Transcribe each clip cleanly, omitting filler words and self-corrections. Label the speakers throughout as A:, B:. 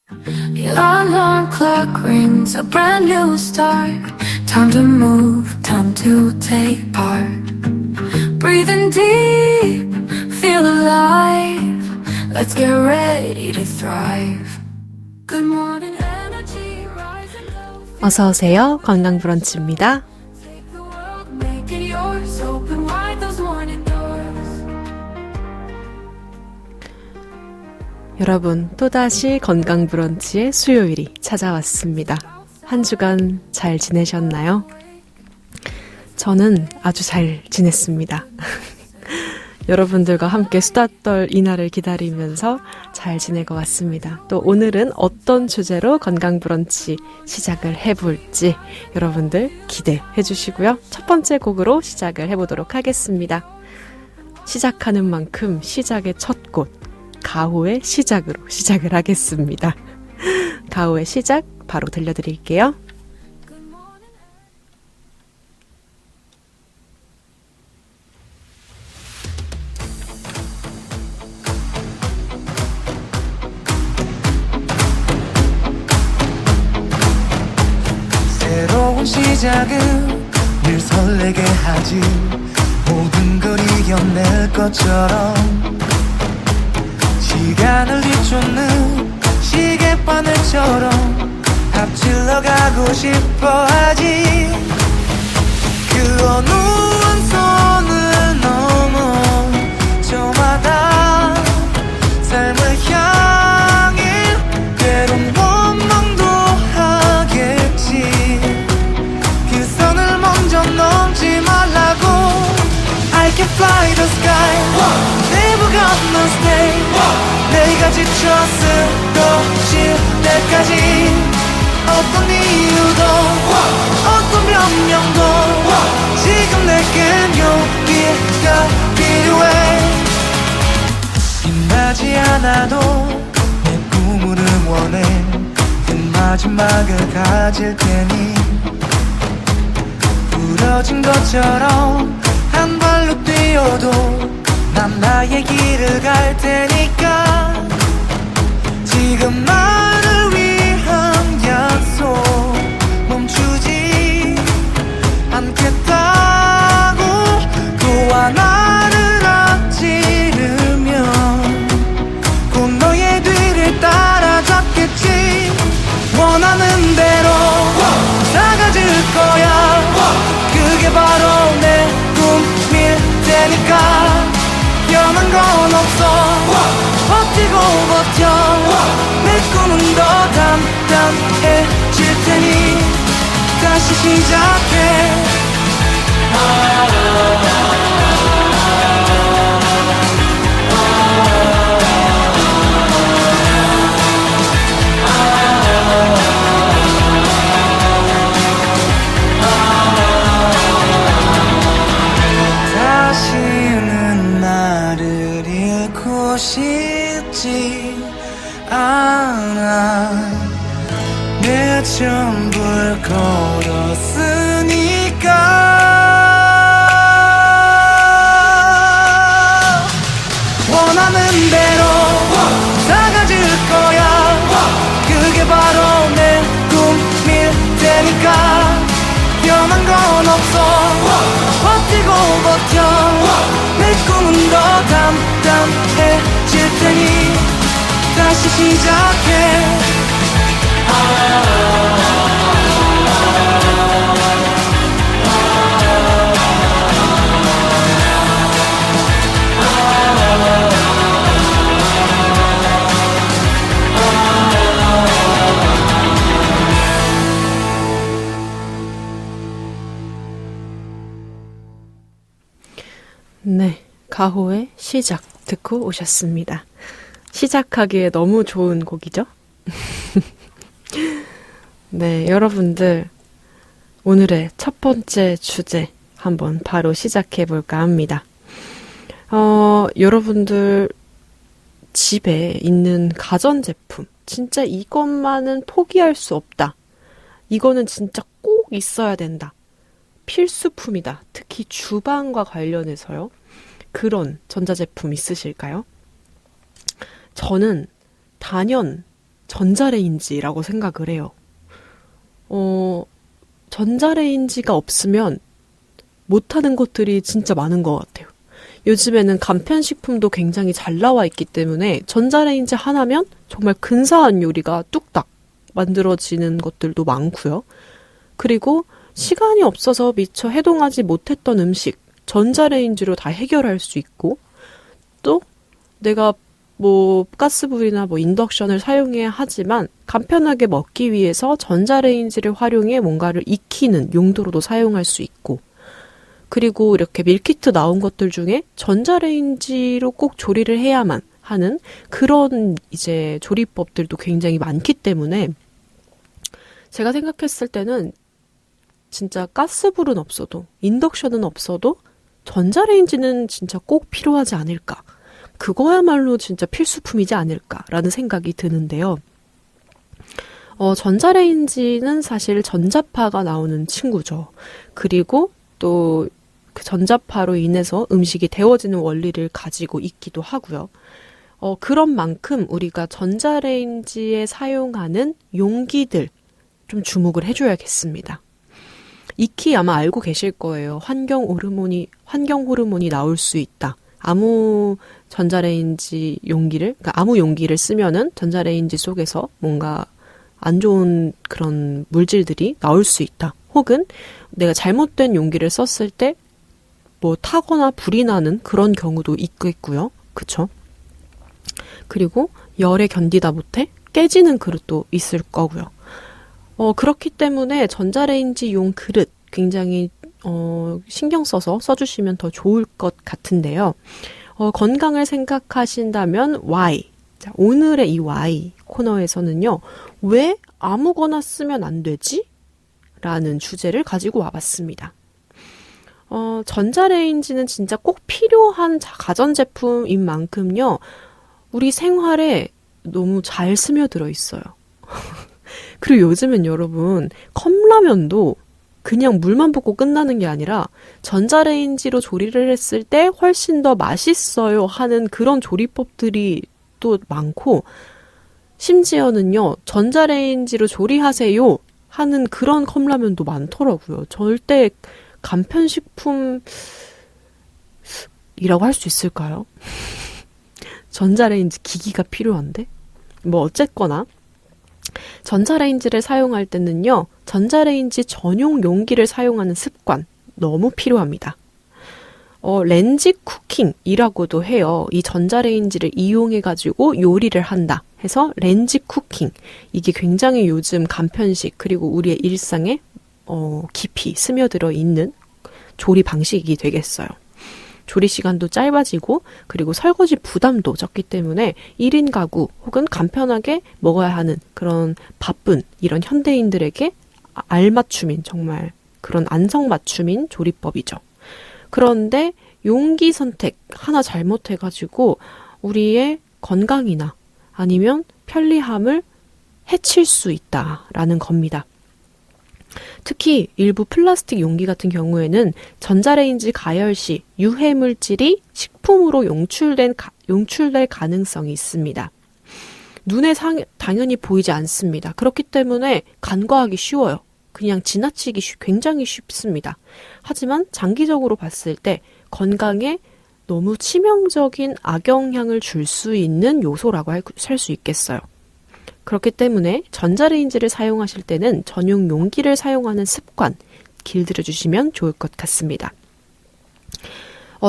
A: Your alarm clock rings, a brand new start. Time to move, time to take part. Breathing deep, feel alive. Let's get ready to thrive. Good morning energy, rise and go.
B: 어서 오세요. 건강 브런치입니다.
A: Take the world, make it yours. Open wide those morning doors.
B: 여러분, 또다시 건강 브런치의 수요일이 찾아왔습니다. 한 주간 잘 지내셨나요? 저는 아주 잘 지냈습니다. 여러분들과 함께 수다 떨 이날을 기다리면서 잘 지낼 것 같습니다. 또 오늘은 어떤 주제로 건강 브런치 시작을 해볼지 여러분들 기대해 주시고요. 첫 번째 곡으로 시작을 해보도록 하겠습니다. 시작하는 만큼 시작의 첫 곡, 가호의 시작으로 시작을 하겠습니다. 가호의 시작 바로 들려드릴게요.
C: 새로운 시작은 늘 설레게 하지. 모든 걸 이겨낼 것처럼 시간을 뒤쫓는 시계바늘처럼 앞질러 가고 싶어 하지. 그 어느 한 선을 넘어 저마다 삶을 향해 때론 원망도 하겠지. 그 선을 먼저 넘지 말라고. I can fly the sky, never gonna stay. 내가 지쳐 쓰러질 때까지 어떤 이유도 어떤 변명도 지금 내겐 용기가 필요해. 빛나지 않아도 내 꿈을 응원해. 그 마지막을 가질 테니 부러진 것처럼 한 발로 뛰어도 난 나의 길을 갈 테니까. 지금 나를 위한 약속 멈추지 않겠다고. 또 하나를 앞지르면 곧 너의 뒤를 따라잡겠지. 원하는 대로 나가질 거야. 그게 바로 내 꿈일 테니까. 변한 건 없어. 버티고 버텨. 내 꿈은 더 단단해질 테니 다시 시작해. 다시는 나를 잃고 싶지 않아. 내 전부를 걸었으니까. 원하는 대로 나가질 거야. 그게 바로 내 꿈일 테니까. 변한 건 없어. 버티고 버텨. 내 꿈은 더 단단해질 테니 다시 시작해.
B: 네, 가호의 시작 듣고 오셨습니다. 시작하기에 너무 좋은 곡이죠? 네, 여러분들 오늘의 첫 번째 주제 한번 바로 시작해 볼까 합니다. 여러분들 집에 있는 가전제품 진짜 이것만은 포기할 수 없다. 이거는 진짜 꼭 있어야 된다. 필수품이다. 특히 주방과 관련해서요. 그런 전자제품 있으실까요? 저는 단연 전자레인지라고 생각을 해요. 전자레인지가 없으면 못하는 것들이 진짜 많은 것 같아요. 요즘에는 간편식품도 굉장히 잘 나와 있기 때문에 전자레인지 하나면 정말 근사한 요리가 뚝딱 만들어지는 것들도 많고요. 그리고 시간이 없어서 미처 해동하지 못했던 음식, 전자레인지로 다 해결할 수 있고, 또 내가 가스불이나 인덕션을 사용해야 하지만 간편하게 먹기 위해서 전자레인지를 활용해 뭔가를 익히는 용도로도 사용할 수 있고, 그리고 이렇게 밀키트 나온 것들 중에 전자레인지로 꼭 조리를 해야만 하는 그런 이제 조리법들도 굉장히 많기 때문에 제가 생각했을 때는 진짜 가스불은 없어도, 인덕션은 없어도 전자레인지는 진짜 꼭 필요하지 않을까. 그거야말로 진짜 필수품이지 않을까라는 생각이 드는데요. 전자레인지는 사실 전자파가 나오는 친구죠. 그리고 또 그 전자파로 인해서 음식이 데워지는 원리를 가지고 있기도 하고요. 그런 만큼 우리가 전자레인지에 사용하는 용기들 좀 주목을 해줘야겠습니다. 익히 아마 알고 계실 거예요. 환경 호르몬이 나올 수 있다. 아무 전자레인지 용기를, 그러니까 아무 용기를 쓰면은 전자레인지 속에서 뭔가 안 좋은 그런 물질들이 나올 수 있다. 혹은 내가 잘못된 용기를 썼을 때 타거나 불이 나는 그런 경우도 있겠고요. 그쵸? 그리고 열에 견디다 못해 깨지는 그릇도 있을 거고요. 그렇기 때문에 전자레인지용 그릇 굉장히 신경 써서 써주시면 더 좋을 것 같은데요. 건강을 생각하신다면 why? 자, 오늘의 이 why 코너에서는요. 왜 아무거나 쓰면 안 되지? 라는 주제를 가지고 와봤습니다. 전자레인지는 진짜 꼭 필요한 가전제품인 만큼요. 우리 생활에 너무 잘 스며들어 있어요. 그리고 요즘엔 여러분 컵라면도 그냥 물만 붓고 끝나는 게 아니라 전자레인지로 조리를 했을 때 훨씬 더 맛있어요 하는 그런 조리법들이 또 많고, 심지어는요 전자레인지로 조리하세요 하는 그런 컵라면도 많더라고요. 절대 간편식품이라고 할 수 있을까요? 전자레인지 기기가 필요한데? 어쨌거나 전자레인지를 사용할 때는요, 전자레인지 전용 용기를 사용하는 습관 너무 필요합니다. 렌지 쿠킹이라고도 해요. 이 전자레인지를 이용해가지고 요리를 한다 해서 렌지 쿠킹. 이게 굉장히 요즘 간편식 그리고 우리의 일상에 깊이 스며들어 있는 조리 방식이 되겠어요. 조리 시간도 짧아지고 그리고 설거지 부담도 적기 때문에 1인 가구 혹은 간편하게 먹어야 하는 그런 바쁜 이런 현대인들에게 알맞춤인, 정말 그런 안성맞춤인 조리법이죠. 그런데 용기 선택 하나 잘못해가지고 우리의 건강이나 아니면 편리함을 해칠 수 있다라는 겁니다. 특히 일부 플라스틱 용기 같은 경우에는 전자레인지 가열 시 유해 물질이 식품으로 용출될 가능성이 있습니다. 눈에 당연히 보이지 않습니다. 그렇기 때문에 간과하기 쉬워요. 그냥 지나치기 굉장히 쉽습니다. 하지만 장기적으로 봤을 때 건강에 너무 치명적인 악영향을 줄 수 있는 요소라고 할 수 있겠어요. 그렇기 때문에 전자레인지를 사용하실 때는 전용 용기를 사용하는 습관 길들여 주시면 좋을 것 같습니다.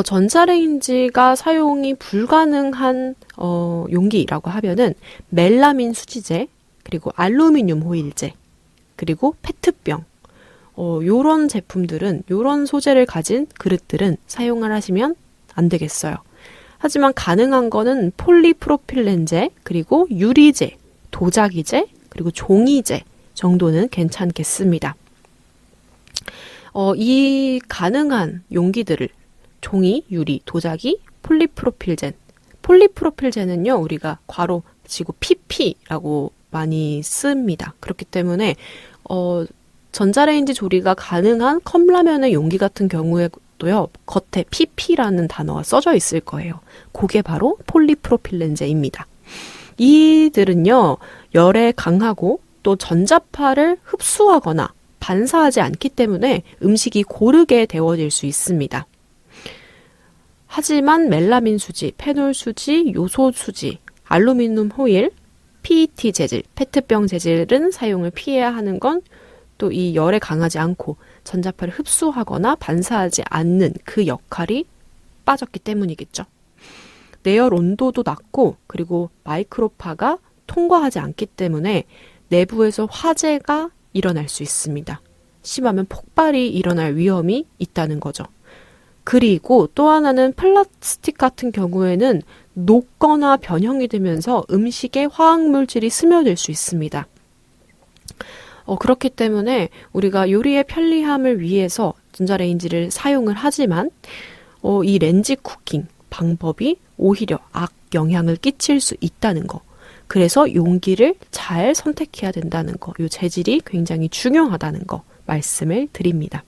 B: 전자레인지가 사용이 불가능한 용기라고 하면은 멜라민 수지제, 그리고 알루미늄 호일제, 그리고 페트병, 요런 제품들은, 요런 소재를 가진 그릇들은 사용을 하시면 안 되겠어요. 하지만 가능한 거는 폴리프로필렌제, 그리고 유리제, 도자기제, 그리고 종이제 정도는 괜찮겠습니다. 이 가능한 용기들을 종이, 유리, 도자기, 폴리프로필젠은요, 우리가 괄호 치고 PP라고 많이 씁니다. 그렇기 때문에 전자레인지 조리가 가능한 컵라면의 용기 같은 경우에도요, 겉에 PP라는 단어가 써져 있을 거예요. 그게 바로 폴리프로필렌제입니다. 이들은요, 열에 강하고 또 전자파를 흡수하거나 반사하지 않기 때문에 음식이 고르게 데워질 수 있습니다. 하지만 멜라민 수지, 페놀 수지, 요소 수지, 알루미늄 호일, PET 재질, 페트병 재질은 사용을 피해야 하는 건 또 이 열에 강하지 않고 전자파를 흡수하거나 반사하지 않는 그 역할이 빠졌기 때문이겠죠. 내열 온도도 낮고 그리고 마이크로파가 통과하지 않기 때문에 내부에서 화재가 일어날 수 있습니다. 심하면 폭발이 일어날 위험이 있다는 거죠. 그리고 또 하나는 플라스틱 같은 경우에는 녹거나 변형이 되면서 음식에 화학물질이 스며들 수 있습니다. 그렇기 때문에 우리가 요리의 편리함을 위해서 전자레인지를 사용을 하지만 이 렌지 쿠킹 방법이 오히려 악 영향을 끼칠 수 있다는 거. 그래서 용기를 잘 선택해야 된다는 거. 이 재질이 굉장히 중요하다는 거 말씀을 드립니다.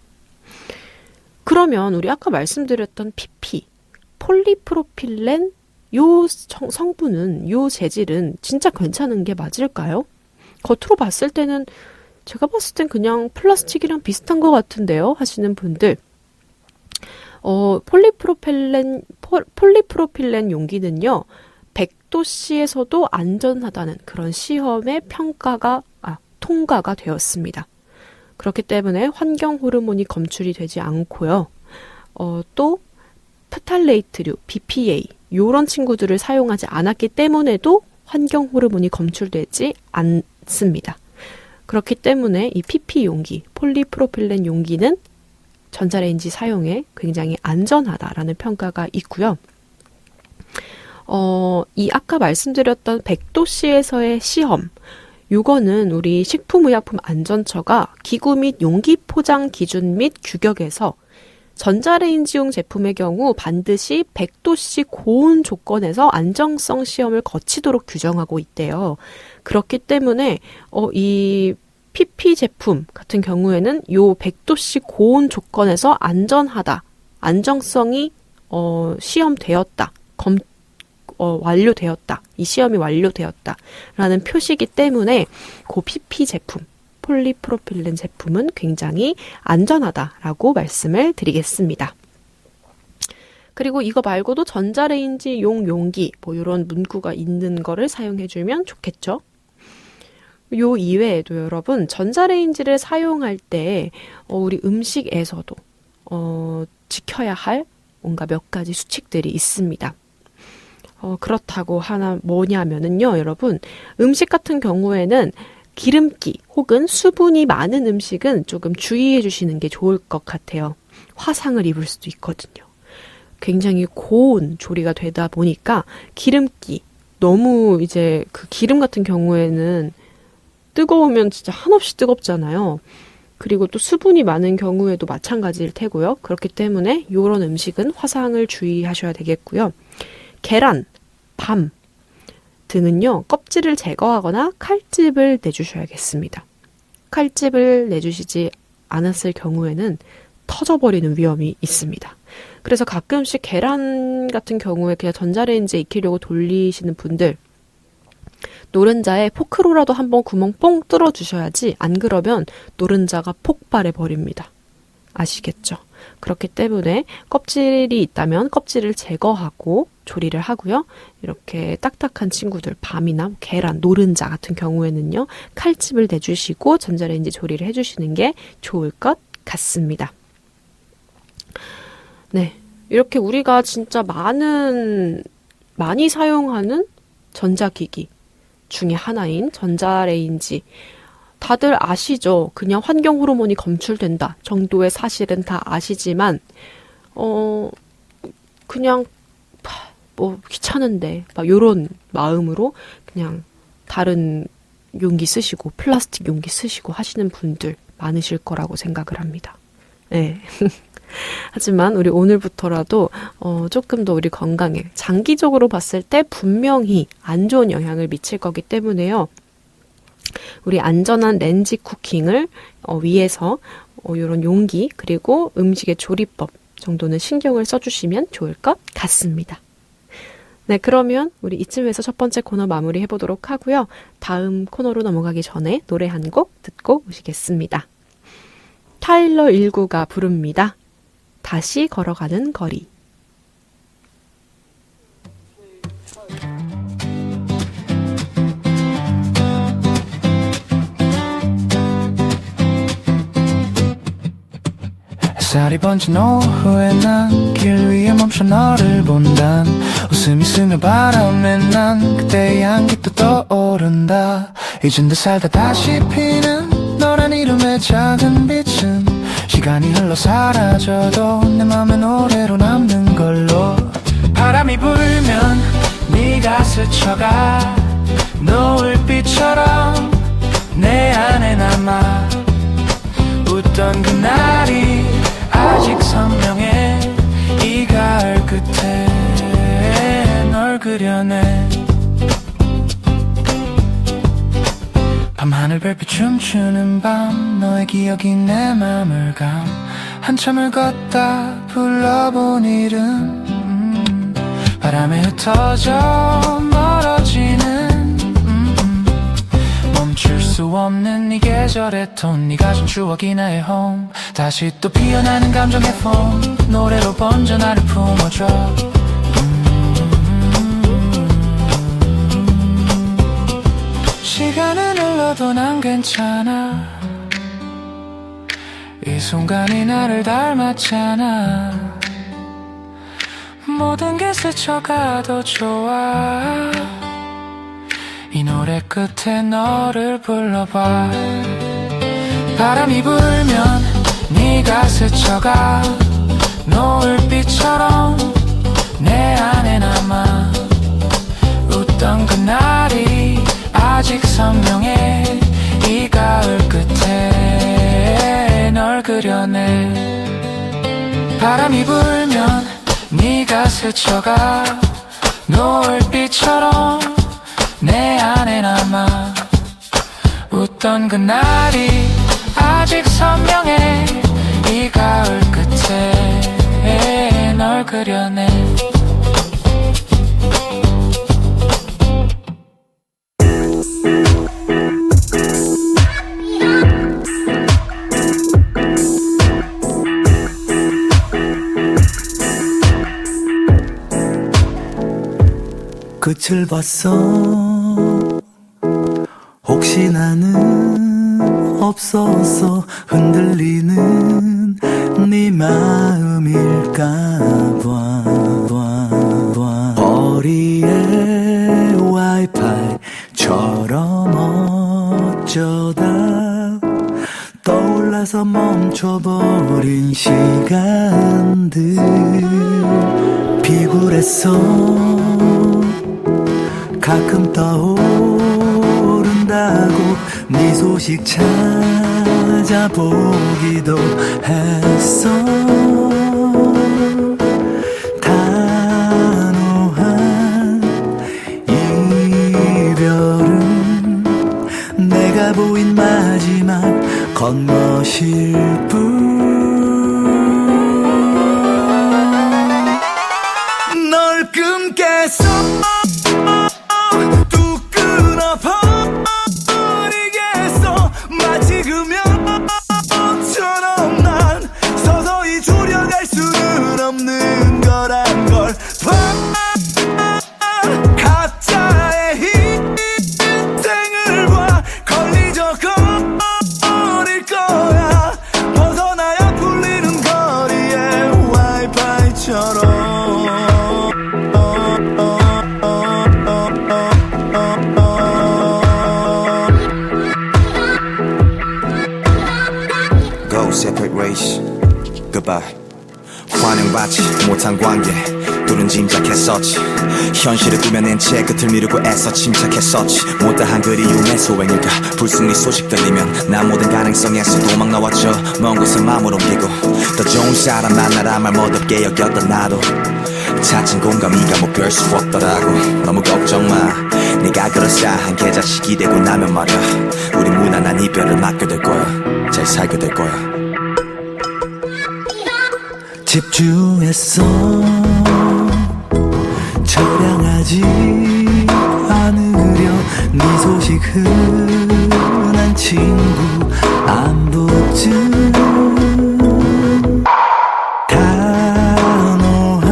B: 그러면 우리 아까 말씀드렸던 PP, 폴리프로필렌 요 성분은, 요 재질은 진짜 괜찮은 게 맞을까요? 겉으로 봤을 때는 제가 봤을 땐 그냥 플라스틱이랑 비슷한 것 같은데요 하시는 분들, 폴리프로필렌 용기는요 100도씨에서도 안전하다는 그런 시험의 통과가 되었습니다. 그렇기 때문에 환경 호르몬이 검출이 되지 않고요. 또 프탈레이트류, BPA 요런 친구들을 사용하지 않았기 때문에도 환경 호르몬이 검출되지 않습니다. 그렇기 때문에 이 PP 용기, 폴리프로필렌 용기는 전자레인지 사용에 굉장히 안전하다라는 평가가 있고요. 이 아까 말씀드렸던 100도씨에서의 시험, 요거는 우리 식품의약품안전처가 기구 및 용기 포장 기준 및 규격에서 전자레인지용 제품의 경우 반드시 100도씨 고온 조건에서 안정성 시험을 거치도록 규정하고 있대요. 그렇기 때문에 이 PP 제품 같은 경우에는 요 100도씨 고온 조건에서 안전하다, 안정성이 시험되었다, 완료되었다, 이 시험이 완료되었다라는 표시이기 때문에 그 PP 제품, 폴리프로필렌 제품은 굉장히 안전하다라고 말씀을 드리겠습니다. 그리고 이거 말고도 전자레인지용 용기, 뭐 이런 문구가 있는 거를 사용해주면 좋겠죠. 요 이외에도 여러분, 전자레인지를 사용할 때 우리 음식에서도 지켜야 할 뭔가 몇 가지 수칙들이 있습니다. 그렇다고 뭐냐면은요, 여러분, 음식 같은 경우에는 기름기 혹은 수분이 많은 음식은 조금 주의해 주시는 게 좋을 것 같아요. 화상을 입을 수도 있거든요. 굉장히 고온 조리가 되다 보니까 기름기, 너무 이제 그 기름 같은 경우에는 뜨거우면 진짜 한없이 뜨겁잖아요. 그리고 또 수분이 많은 경우에도 마찬가지일 테고요. 그렇기 때문에 이런 음식은 화상을 주의하셔야 되겠고요. 계란, 밤 등은요, 껍질을 제거하거나 칼집을 내주셔야겠습니다. 칼집을 내주시지 않았을 경우에는 터져버리는 위험이 있습니다. 그래서 가끔씩 계란 같은 경우에 그냥 전자레인지에 익히려고 돌리시는 분들, 노른자에 포크로라도 한번 구멍 뽕 뚫어주셔야지, 안 그러면 노른자가 폭발해 버립니다. 아시겠죠? 그렇기 때문에 껍질이 있다면 껍질을 제거하고 조리를 하고요. 이렇게 딱딱한 친구들, 밤이나 계란, 노른자 같은 경우에는요, 칼집을 내주시고 전자레인지 조리를 해주시는 게 좋을 것 같습니다. 네, 이렇게 우리가 진짜 많이 사용하는 전자기기 중에 하나인 전자레인지, 다들 아시죠? 그냥 환경 호르몬이 검출된다 정도의 사실은 다 아시지만 그냥 귀찮은데 막 요런 마음으로 그냥 다른 용기 쓰시고 플라스틱 용기 쓰시고 하시는 분들 많으실 거라고 생각을 합니다. 네. 하지만 우리 오늘부터라도 조금 더 우리 건강에 장기적으로 봤을 때 분명히 안 좋은 영향을 미칠 거기 때문에요. 우리 안전한 렌지 쿠킹을 위해서 이런 용기 그리고 음식의 조리법 정도는 신경을 써주시면 좋을 것 같습니다. 네, 그러면 우리 이쯤에서 첫 번째 코너 마무리 해보도록 하고요. 다음 코너로 넘어가기 전에 노래 한 곡 듣고 오시겠습니다. 타일러 19가 부릅니다. 다시 걸어가는 거리.
C: 햇살이 번진 오후에 난 길 위에 멈춰 너를 본단 웃음이 스며 바람에 난 그때의 향기 또 떠오른다. 잊은 듯 살다 다시 피는 너란 이름의 작은 빛은 시간이 흘러 사라져도 내 맘에 노래로 남는 걸로. 바람이 불면 네가 스쳐가 노을빛처럼 내 안에 남아 웃던 그날이 아직 선명해. 이 가을 끝에 널 그려내. 밤하늘 별빛 춤추는 밤 너의 기억이 내 맘을 감. 한참을 걷다 불러본 이름 바람에 흩어져 멀어지는 멈출 수 없는 이 계절의 톤. 네가 준 추억이 나의 home. 다시 또 피어나는 감정의 폼 노래로 번져 나를 품어줘. 시간은 흘러도 난 괜찮아. 이 순간이 나를 닮았잖아. 모든 게 스쳐가도 좋아. 이 노래 끝에 너를 불러봐. 바람이 불면 네가 스쳐가 노을빛처럼 내 안에 남아 웃던 그날이 아직 선명해. 이 가을 끝에 널 그려내. 바람이 불면 네가 스쳐가 노을빛처럼 내 안에 남아 웃던 그날이 아직 선명해. 이 가을 끝에 널 그려내.
D: 끝을 봤어. 혹시 나는 없었어. 흔들리는 네 마음일까봐. 거리에 와이파이처럼 어쩌다 떠올라서 멈춰버린 시간들. 비굴했어. 가끔 떠오른다고 네 소식 찾아보기도 했어. 단호한 이별은 내가 보인 마지막 겉멋일 뿐. 널 끊겠어.
E: 환영받지 못한 관계 둘은 짐작했었지. 현실을 꾸며낸 채 끝을 미루고 애써 침착했었지. 못다한 그리움의 소행일까. 불승리 소식 들리면 난 모든 가능성에서 도망 나왔죠. 먼 곳에 마음을 옮기고 더 좋은 사람 만나라 말 멋없게 여겼던 나도 찾은 공감이가 뭐 별 수 없더라고. 너무 걱정 마. 네가 그럴싸한 계자식이 되고 나면 말야 우리 무난한 이별을 맞게 될 거야. 잘 살게 될 거야.
D: 집중했어. 저량하지 않으려 네 소식 흔한 친구 안 붙은 단호한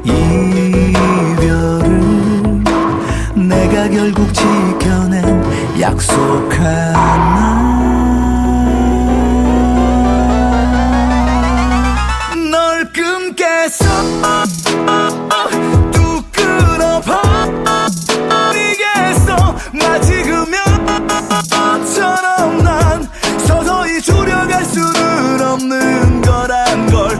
D: 이별을 내가 결국 지켜낸 약속한 널 끊겠어 뚝 끊어버리겠어 마치 금연처럼 난 서서히 줄여갈 수는 없는 거란 걸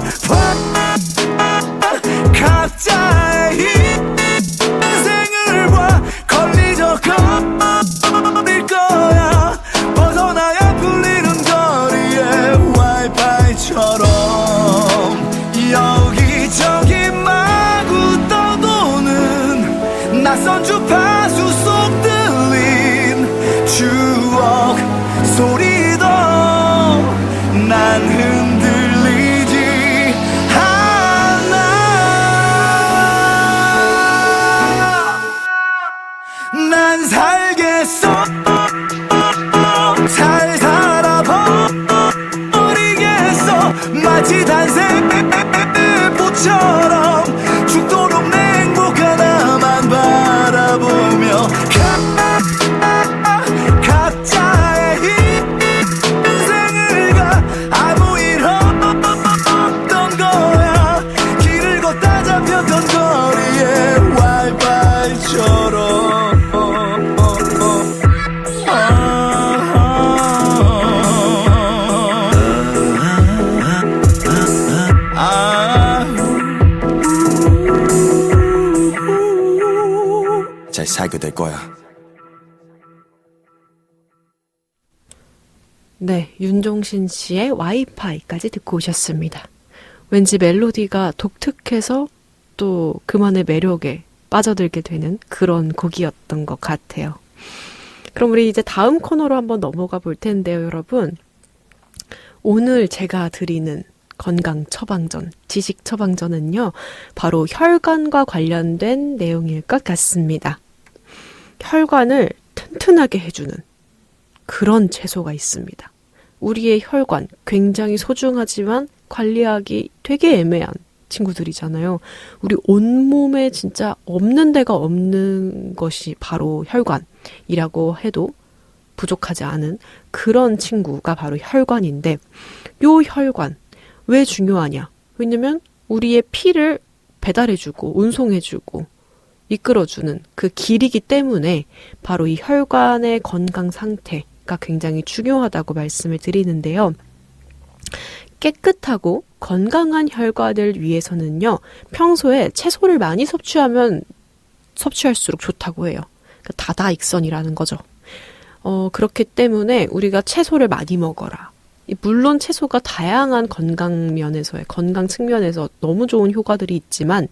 D: 각자의 인생을 봐 걸리적 거릴 거야 벗어나야 풀리는 거리에 와이파이처럼 여기저기 마구 떠도는 낯선 주파수 속 들린 추억 소리도 난 흔들리지 않아 난 살겠어 잘 살아버리겠어 마치 단세포처럼 죽도록 내 행복 하나만 바라보며 각자의 인생을 가 아무 일 없던 거야 길을 걷다 잡혔던 거리에 와이파이처럼
E: 잘 살게 될 거야.
B: 네, 윤종신 씨의 와이파이까지 듣고 오셨습니다. 왠지 멜로디가 독특해서 또 그만의 매력에 빠져들게 되는 그런 곡이었던 것 같아요. 그럼 우리 이제 다음 코너로 한번 넘어가 볼 텐데요, 여러분. 오늘 제가 드리는 건강 처방전, 지식 처방전은요, 바로 혈관과 관련된 내용일 것 같습니다. 혈관을 튼튼하게 해주는 그런 채소가 있습니다. 우리의 혈관 굉장히 소중하지만 관리하기 되게 애매한 친구들이잖아요. 우리 온몸에 진짜 없는 데가 없는 것이 바로 혈관이라고 해도 부족하지 않은 그런 친구가 바로 혈관인데, 요 혈관 왜 중요하냐? 왜냐면 우리의 피를 배달해주고 운송해주고 이끌어주는 그 길이기 때문에 바로 이 혈관의 건강 상태가 굉장히 중요하다고 말씀을 드리는데요. 깨끗하고 건강한 혈관을 위해서는요, 평소에 채소를 많이 섭취할수록 좋다고 해요. 그러니까 다다익선이라는 거죠. 그렇기 때문에 우리가 채소를 많이 먹어라. 물론 채소가 다양한 건강 면에서의 건강 측면에서 너무 좋은 효과들이 있지만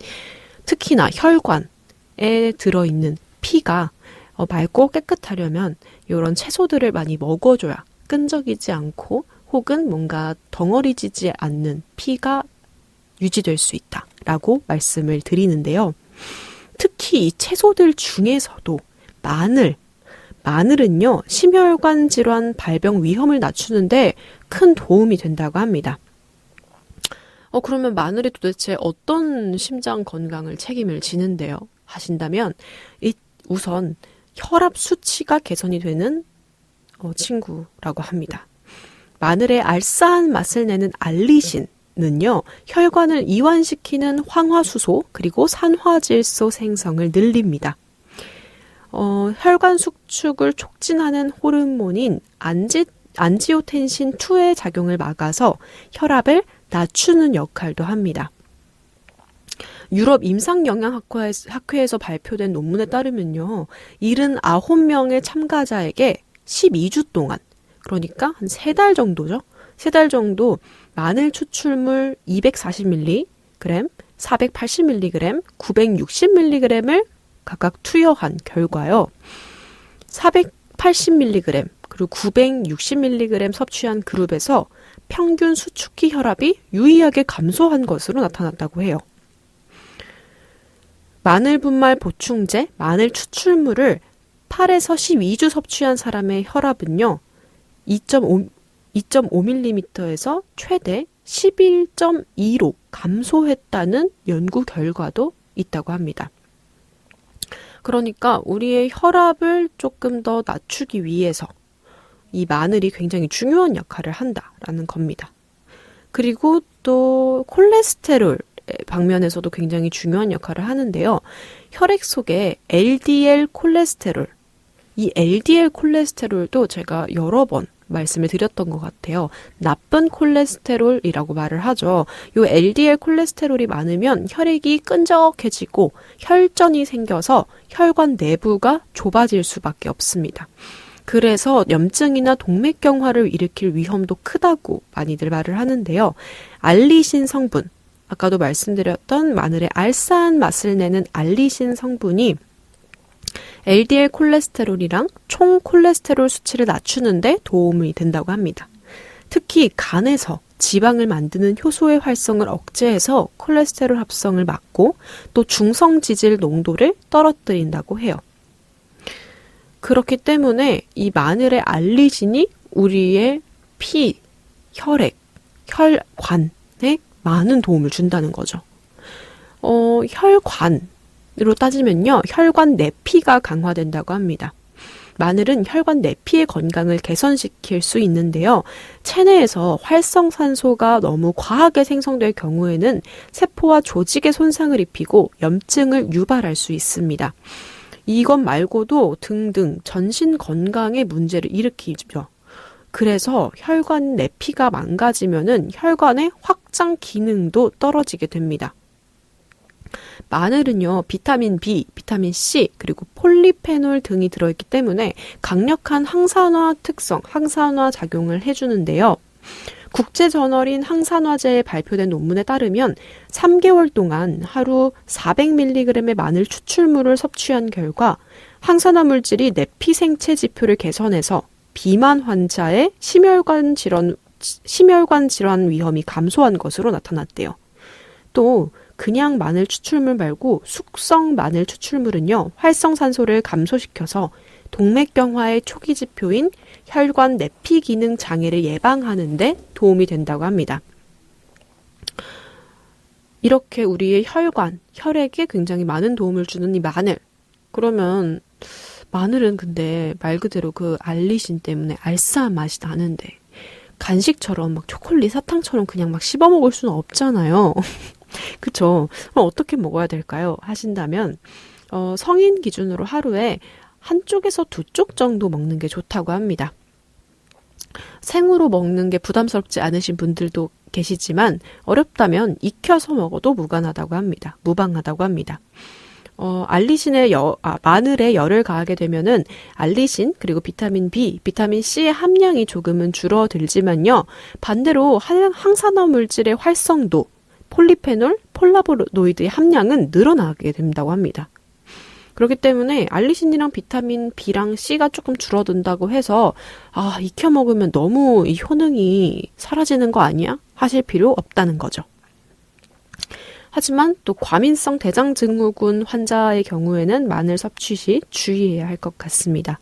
B: 특히나 혈관에 들어있는 피가 맑고 깨끗하려면 이런 채소들을 많이 먹어줘야 끈적이지 않고 혹은 뭔가 덩어리지지 않는 피가 유지될 수 있다라고 말씀을 드리는데요. 특히 이 채소들 중에서도 마늘은요, 심혈관 질환 발병 위험을 낮추는데 큰 도움이 된다고 합니다. 그러면 마늘이 도대체 어떤 심장 건강을 책임을 지는데요? 하신다면 우선 혈압 수치가 개선이 되는 친구라고 합니다. 마늘의 알싸한 맛을 내는 알리신은요, 혈관을 이완시키는 황화수소 그리고 산화질소 생성을 늘립니다. 혈관 수축을 촉진하는 호르몬인 안지오텐신2의 작용을 막아서 혈압을 낮추는 역할도 합니다. 유럽 임상영양학회에서 발표된 논문에 따르면요, 79명의 참가자에게 12주 동안, 그러니까 한 3달 정도죠. 3달 정도 마늘 추출물 240mg, 480mg, 960mg을 각각 투여한 결과요. 480mg 그리고 960mg 섭취한 그룹에서 평균 수축기 혈압이 유의하게 감소한 것으로 나타났다고 해요. 마늘 분말 보충제, 마늘 추출물을 8에서 12주 섭취한 사람의 혈압은요, 2.5mm에서 최대 11.2로 감소했다는 연구 결과도 있다고 합니다. 그러니까 우리의 혈압을 조금 더 낮추기 위해서 이 마늘이 굉장히 중요한 역할을 한다라는 겁니다. 그리고 또 콜레스테롤 방면에서도 굉장히 중요한 역할을 하는데요. 혈액 속에 LDL 콜레스테롤, 이 LDL 콜레스테롤도 제가 여러 번 말씀을 드렸던 것 같아요. 나쁜 콜레스테롤이라고 말을 하죠. 이 LDL 콜레스테롤이 많으면 혈액이 끈적해지고 혈전이 생겨서 혈관 내부가 좁아질 수밖에 없습니다. 그래서 염증이나 동맥경화를 일으킬 위험도 크다고 많이들 말을 하는데요. 알리신 성분, 아까도 말씀드렸던 마늘의 알싸한 맛을 내는 알리신 성분이 LDL 콜레스테롤이랑 총 콜레스테롤 수치를 낮추는데 도움이 된다고 합니다. 특히 간에서 지방을 만드는 효소의 활성을 억제해서 콜레스테롤 합성을 막고 또 중성지질 농도를 떨어뜨린다고 해요. 그렇기 때문에 이 마늘의 알리신이 우리의 피, 혈액, 혈관에 많은 도움을 준다는 거죠. 혈관으로 따지면요, 혈관 내피가 강화된다고 합니다. 마늘은 혈관 내피의 건강을 개선시킬 수 있는데요. 체내에서 활성산소가 너무 과하게 생성될 경우에는 세포와 조직에 손상을 입히고 염증을 유발할 수 있습니다. 이것 말고도 등등 전신 건강에 문제를 일으키죠. 그래서 혈관 내피가 망가지면은 혈관의 확장 기능도 떨어지게 됩니다. 마늘은요, 비타민 B, 비타민 C, 그리고 폴리페놀 등이 들어있기 때문에 강력한 항산화 특성, 항산화 작용을 해주는데요. 국제저널인 항산화제에 발표된 논문에 따르면 3개월 동안 하루 400mg의 마늘 추출물을 섭취한 결과 항산화 물질이 내피 생체 지표를 개선해서 비만 환자의 심혈관 질환 위험이 감소한 것으로 나타났대요. 또 그냥 마늘 추출물 말고 숙성 마늘 추출물은요, 활성산소를 감소시켜서 동맥경화의 초기 지표인 혈관 내피 기능 장애를 예방하는 데 도움이 된다고 합니다. 이렇게 우리의 혈관, 혈액에 굉장히 많은 도움을 주는 이 마늘. 그러면 마늘은 근데 말 그대로 그 알리신 때문에 알싸한 맛이 나는데 간식처럼 막 초콜릿 사탕처럼 그냥 막 씹어 먹을 수는 없잖아요. 그쵸? 그럼 어떻게 먹어야 될까요? 하신다면 성인 기준으로 하루에 한쪽에서 2쪽 정도 먹는 게 좋다고 합니다. 생으로 먹는 게 부담스럽지 않으신 분들도 계시지만 어렵다면 익혀서 먹어도 무방하다고 합니다. 마늘에 열을 가하게 되면은 알리신 그리고 비타민 B, 비타민 C의 함량이 조금은 줄어들지만요. 반대로 항산화 물질의 활성도, 폴리페놀, 폴라보노이드의 함량은 늘어나게 된다고 합니다. 그렇기 때문에 알리신이랑 비타민 B랑 C가 조금 줄어든다고 해서 익혀 먹으면 너무 이 효능이 사라지는 거 아니야? 하실 필요 없다는 거죠. 하지만 또 과민성 대장증후군 환자의 경우에는 마늘 섭취 시 주의해야 할 것 같습니다.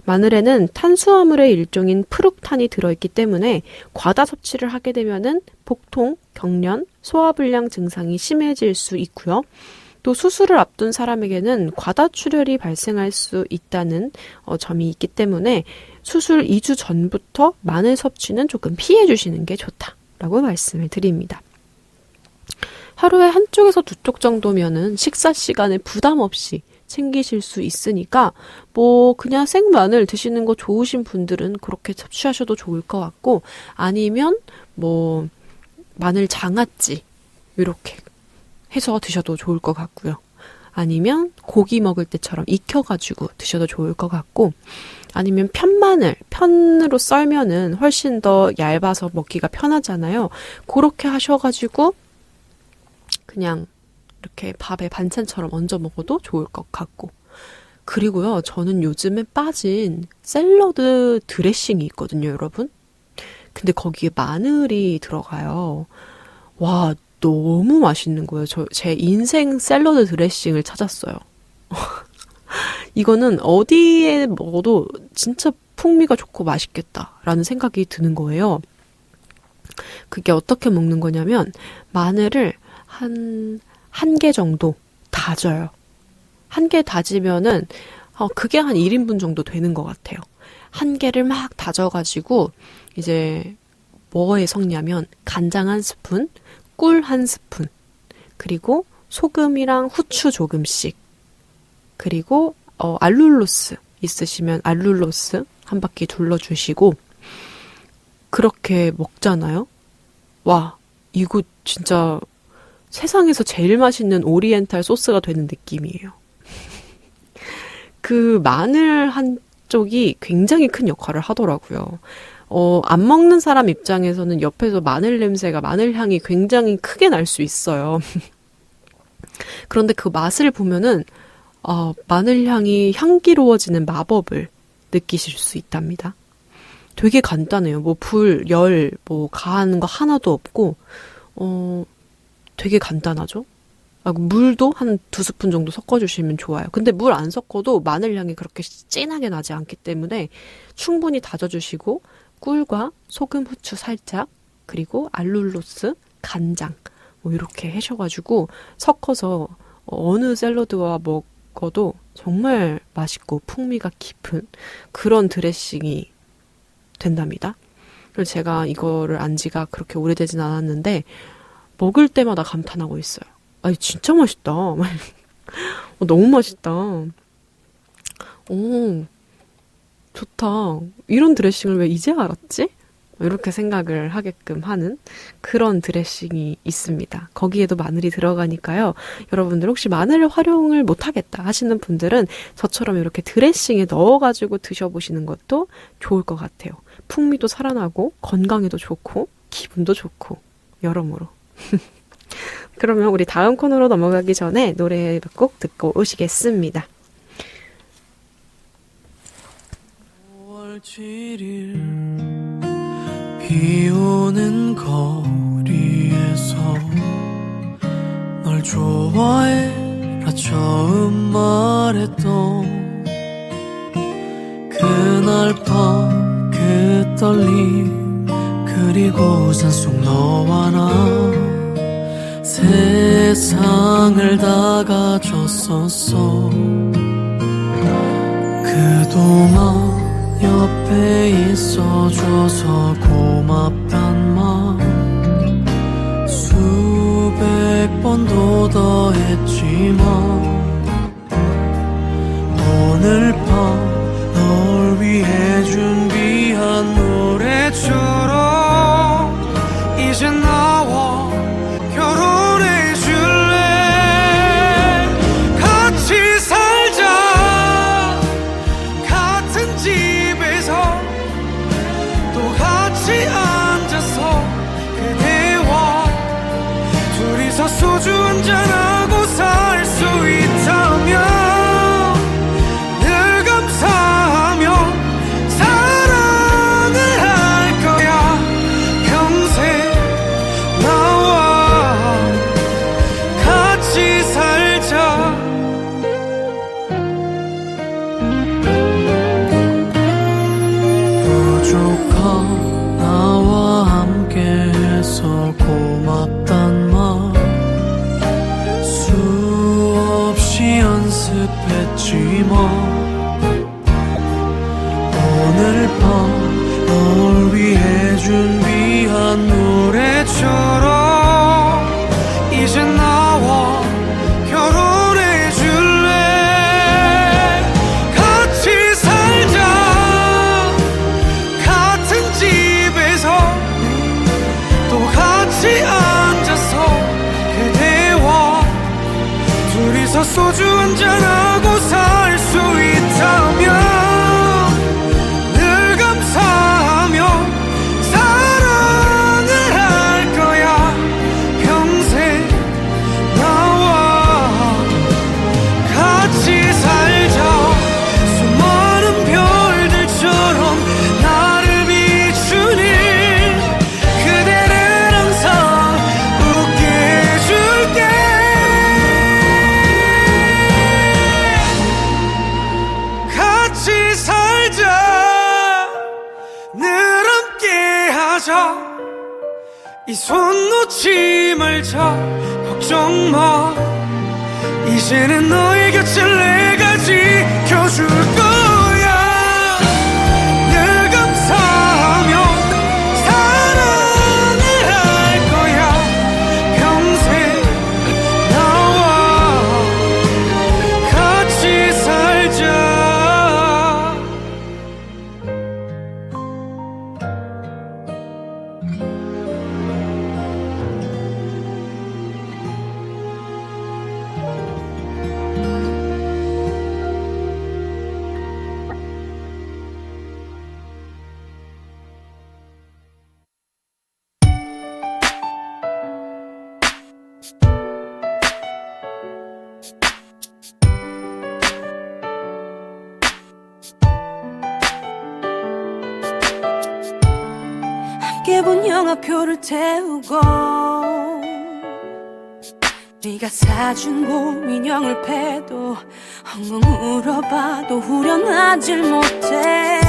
B: 마늘에는 탄수화물의 일종인 프룩탄이 들어있기 때문에 과다 섭취를 하게 되면은 복통, 경련, 소화불량 증상이 심해질 수 있고요. 또 수술을 앞둔 사람에게는 과다출혈이 발생할 수 있다는 점이 있기 때문에 수술 2주 전부터 마늘 섭취는 조금 피해 주시는 게 좋다라고 말씀을 드립니다. 하루에 한쪽에서 2쪽 정도면은 식사 시간에 부담 없이 챙기실 수 있으니까 그냥 생마늘 드시는 거 좋으신 분들은 그렇게 섭취하셔도 좋을 것 같고, 아니면 마늘 장아찌 이렇게 해서 드셔도 좋을 것 같고요. 아니면 고기 먹을 때처럼 익혀가지고 드셔도 좋을 것 같고, 아니면 편으로 썰면은 훨씬 더 얇아서 먹기가 편하잖아요. 그렇게 하셔가지고 그냥 이렇게 밥에 반찬처럼 얹어 먹어도 좋을 것 같고. 그리고요, 저는 요즘에 빠진 샐러드 드레싱이 있거든요, 여러분. 근데 거기에 마늘이 들어가요. 와, 너무 맛있는 거예요. 제 인생 샐러드 드레싱을 찾았어요. 이거는 어디에 먹어도 진짜 풍미가 좋고 맛있겠다라는 생각이 드는 거예요. 그게 어떻게 먹는 거냐면 마늘을 한 개 정도 다져요. 한 개 다지면은 그게 한 1인분 정도 되는 것 같아요. 한 개를 막 다져가지고 이제 뭐에 섞냐면 간장 한 스푼, 꿀 한 스푼, 그리고 소금이랑 후추 조금씩, 그리고 알룰로스 있으시면 알룰로스 한 바퀴 둘러주시고 그렇게 먹잖아요. 와, 이거 진짜 세상에서 제일 맛있는 오리엔탈 소스가 되는 느낌이에요. 그 마늘 한쪽이 굉장히 큰 역할을 하더라고요. 안 먹는 사람 입장에서는 옆에서 마늘 냄새가, 마늘 향이 굉장히 크게 날 수 있어요. 그런데 그 맛을 보면은 마늘 향이 향기로워지는 마법을 느끼실 수 있답니다. 되게 간단해요. 뭐 불, 열, 뭐 가하는 거 하나도 없고 되게 간단하죠? 물도 한 2스푼 정도 섞어주시면 좋아요. 근데 물 안 섞어도 마늘 향이 그렇게 진하게 나지 않기 때문에 충분히 다져주시고 꿀과 소금, 후추 살짝, 그리고 알룰로스, 간장 뭐 이렇게 하셔가지고 섞어서 어느 샐러드와 먹어도 정말 맛있고 풍미가 깊은 그런 드레싱이 된답니다. 그래서 제가 이거를 안 지가 그렇게 오래되진 않았는데 먹을 때마다 감탄하고 있어요. 아니 진짜 맛있다. 너무 맛있다. 오, 좋다. 이런 드레싱을 왜 이제 알았지? 이렇게 생각을 하게끔 하는 그런 드레싱이 있습니다. 거기에도 마늘이 들어가니까요. 여러분들 혹시 마늘을 활용을 못하겠다 하시는 분들은 저처럼 이렇게 드레싱에 넣어가지고 드셔보시는 것도 좋을 것 같아요. 풍미도 살아나고 건강에도 좋고 기분도 좋고 여러모로. 그러면 우리 다음 코너로 넘어가기 전에 노래 몇 곡 듣고 오시겠습니다.
C: 5월 7일 비 오는 거리에서 널 좋아해라 처음 말했던 그날 밤 그 떨림 그리고 산속 너와 나 세상을 다 가졌었어. 그동안 옆에 있어줘서 고맙단 말 수백 번도 더 했지만 오늘 밤 널 위해 준비한 노래처럼 이제 나와 결혼해 줄래? 같이 살자 같은 집에서 또 같이 앉아서 그대와 둘이서 소주 한잔하고 살 수 있다면 늘 감사하며 사랑을 할 거야 평생 나와 같이 살자. 부족한 나와 함께해서 고맙단 말 수없이 연습했지만 오늘 밤 널 위해 준비한 노래처럼 이제 나와 결혼해 줄래? 같이 살자 같은 집에서 또 같이 앉아서 그대와 둘이서 소주 한잔하고 살 수 있다면 늘 감사하며 사랑을 할 거야 평생 나와 같이 살자. 수많은 별들처럼 나를 비추니 그대는 항상 웃게
F: 이 손 놓지 말자 걱정 마 이제는 너의 곁을 내가 지켜줄 거야 늘 감사하며 사랑을 할 거야 평생 나와 같이 살자
G: 함께 본 영화표를 태우고 네가 사준 곰 인형을 패도 엉엉 울어봐도 후련하질 못해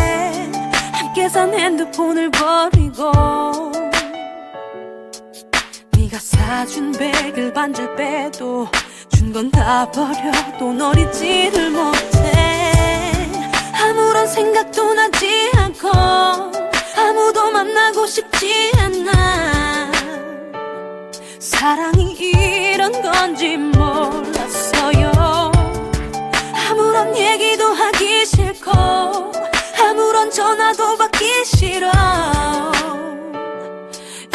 G: 함께 산 핸드폰을 버리고 네가 사준 베이글 반절 빼도 준 건 다 버려도 널 잊지를 못해 아무런 생각도 나지 않고 아무도 만나고 싶지 않아 사랑이 이런 건지 몰랐어요 아무런 얘기도 하기 싫고 아무런 전화도 받기 싫어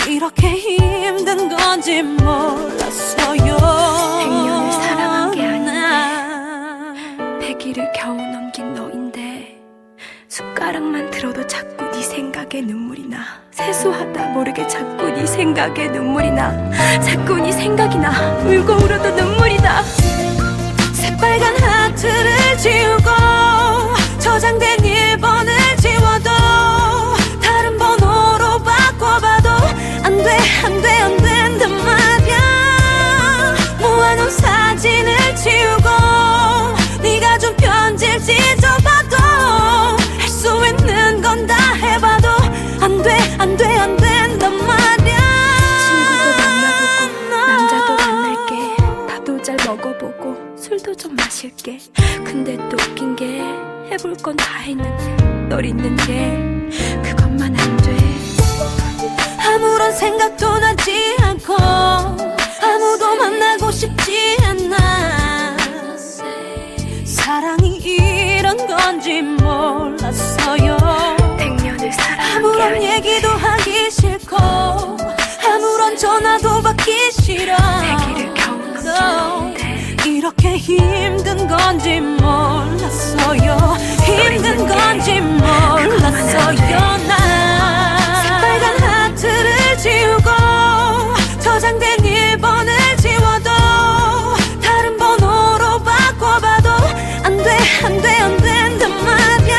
G: 이렇게 힘든 건지 몰랐어요
H: 100년을 사랑한 게 아닌데 100일을 겨우 넘긴 너인데 숟가락만 들어도 자꾸 네 생각에 눈물이 나 세수하다 모르게 자꾸 네 생각에 눈물이 나 자꾸 네 생각이 나 울고 울어도 눈물이 나
G: 새빨간 하트를 지우고 저장된 1번을 지워도 다른 번호로 바꿔봐도 안 돼 안 돼 안 된단 말이야 모아놓은 사진을 지우고 네가 준 편지를 찢어봐도 할 수 있는 건 다 해봐도 안 돼 안 돼 안 된단 말이야
H: 친구도 만나보고 남자도 만날게 밥도 잘 먹어보고 술도 좀 마실게 근데 또 웃긴 게 해볼 건 다 했는데 널 잊는 게 그것만 안 돼
G: 아무런 생각도 나지 않고 아무도 만나고 싶지 않아 사랑이 이런 건지 몰랐어요
H: 100년을 사랑한 게
G: 아무런
H: 아닌데
G: 얘기도 하기 싫고 아무런 전화도 받기 싫어
H: 100일을 겨우 넘긴 너인데
G: 이렇게 힘든 건지 몰랐어요 힘든 건지 몰랐어요 나 새빨간 하트를 지우고 저장된 1번을 지워도 다른 번호로 바꿔봐도 안 돼 안 돼 안 된단 말이야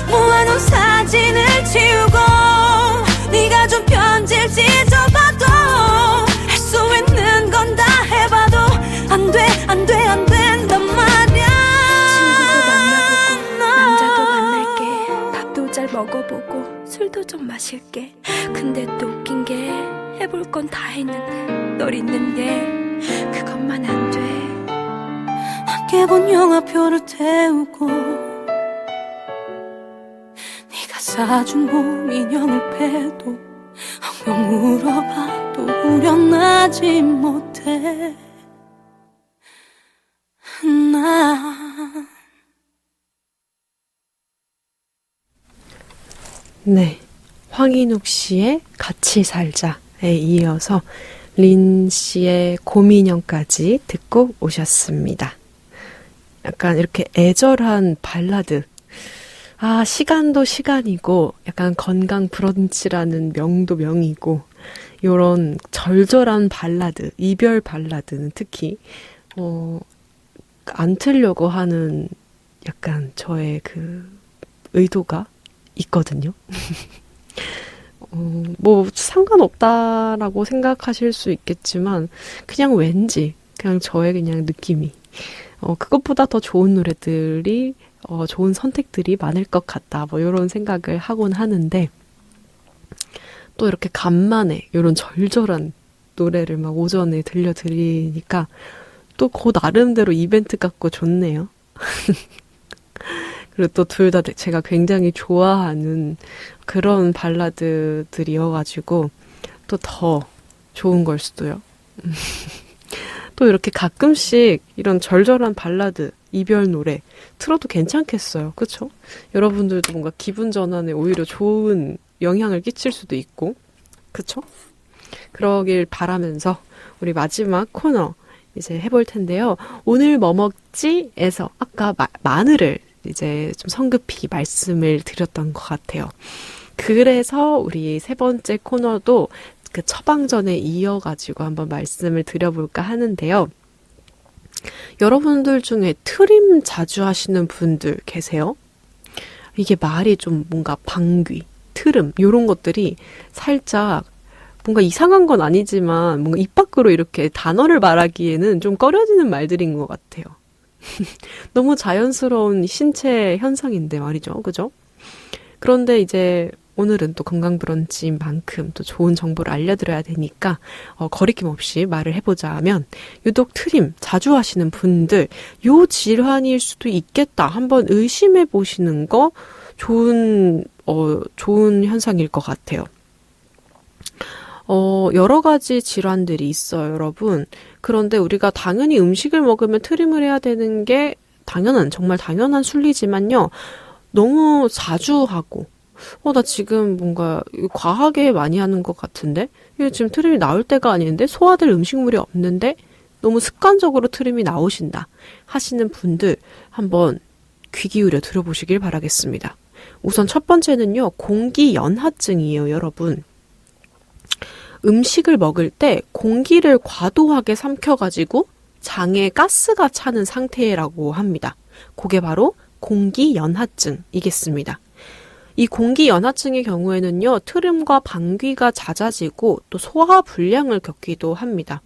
G: 모아놓은 사진을 지우고 네가 준 편지를 찢어봐도 할 수 있는 건 다 해봐도 안 돼 안 돼 안 된단 말이야
H: 친구도 만나보고 남자도 만날게 밥도 잘 먹어보고 술도 좀 마실게 근데 또 웃긴 게 해볼 건 다 했는데 널 잊는 게 그것만 안 돼
G: 함께 본 영화표를 태우고 네가 사준 곰 인형을 패도 엉엉 울어봐도 후련하지 못해 나
B: 네, 황인욱 씨의 같이 살자에 이어서 린 씨의 곰인형까지 듣고 오셨습니다. 약간 이렇게 애절한 발라드. 아, 시간도 시간이고 약간 건강 브런치라는 명도 명이고 요런 절절한 발라드, 이별 발라드는 특히 안 틀려고 하는 약간 저의 그 의도가 있거든요. 뭐 상관없다라고 생각하실 수 있겠지만 그냥 왠지 그냥 저의 그냥 느낌이 그것보다 더 좋은 노래들이 좋은 선택들이 많을 것 같다 뭐 이런 생각을 하곤 하는데 또 이렇게 간만에 이런 절절한 노래를 막 오전에 들려드리니까 또 그 나름대로 이벤트 같고 좋네요. 그리고 또 둘 다 제가 굉장히 좋아하는 그런 발라드들이어가지고 또 더 좋은 걸 수도요. 또 이렇게 가끔씩 이런 절절한 발라드, 이별 노래 틀어도 괜찮겠어요. 그쵸? 여러분들도 뭔가 기분 전환에 오히려 좋은 영향을 끼칠 수도 있고, 그쵸? 그러길 바라면서 우리 마지막 코너 이제 해볼 텐데요. 오늘 뭐 먹지? 에서 아까 마늘을 이제 좀 성급히 말씀을 드렸던 것 같아요. 그래서 우리 세 번째 코너도 그 처방전에 이어가지고 한번 말씀을 드려볼까 하는데요. 여러분들 중에 트림 자주 하시는 분들 계세요? 이게 말이 좀 뭔가 방귀, 트름 이런 것들이 살짝 뭔가 이상한 건 아니지만 뭔가 입 밖으로 이렇게 단어를 말하기에는 좀 꺼려지는 말들인 것 같아요. 너무 자연스러운 신체 현상인데 말이죠. 그죠? 그런데 이제 오늘은 또 건강 브런치인 만큼 또 좋은 정보를 알려드려야 되니까 거리낌 없이 말을 해보자 하면 유독 트림 자주 하시는 분들 요 질환일 수도 있겠다 한번 의심해 보시는 거 좋은 현상일 것 같아요. 여러 가지 질환들이 있어요, 여러분. 그런데 우리가 당연히 음식을 먹으면 트림을 해야 되는 게 정말 당연한 순리지만요. 너무 자주 하고 나 지금 뭔가 과하게 많이 하는 것 같은데? 이게 지금 트림이 나올 때가 아닌데? 소화될 음식물이 없는데? 너무 습관적으로 트림이 나오신다 하시는 분들 한번 귀 기울여 들어보시길 바라겠습니다. 우선 첫 번째는요. 공기연하증이에요, 여러분. 음식을 먹을 때 공기를 과도하게 삼켜가지고 장에 가스가 차는 상태라고 합니다. 그게 바로 공기연하증이겠습니다. 이 공기연하증의 경우에는요, 트림과 방귀가 잦아지고 또 소화불량을 겪기도 합니다.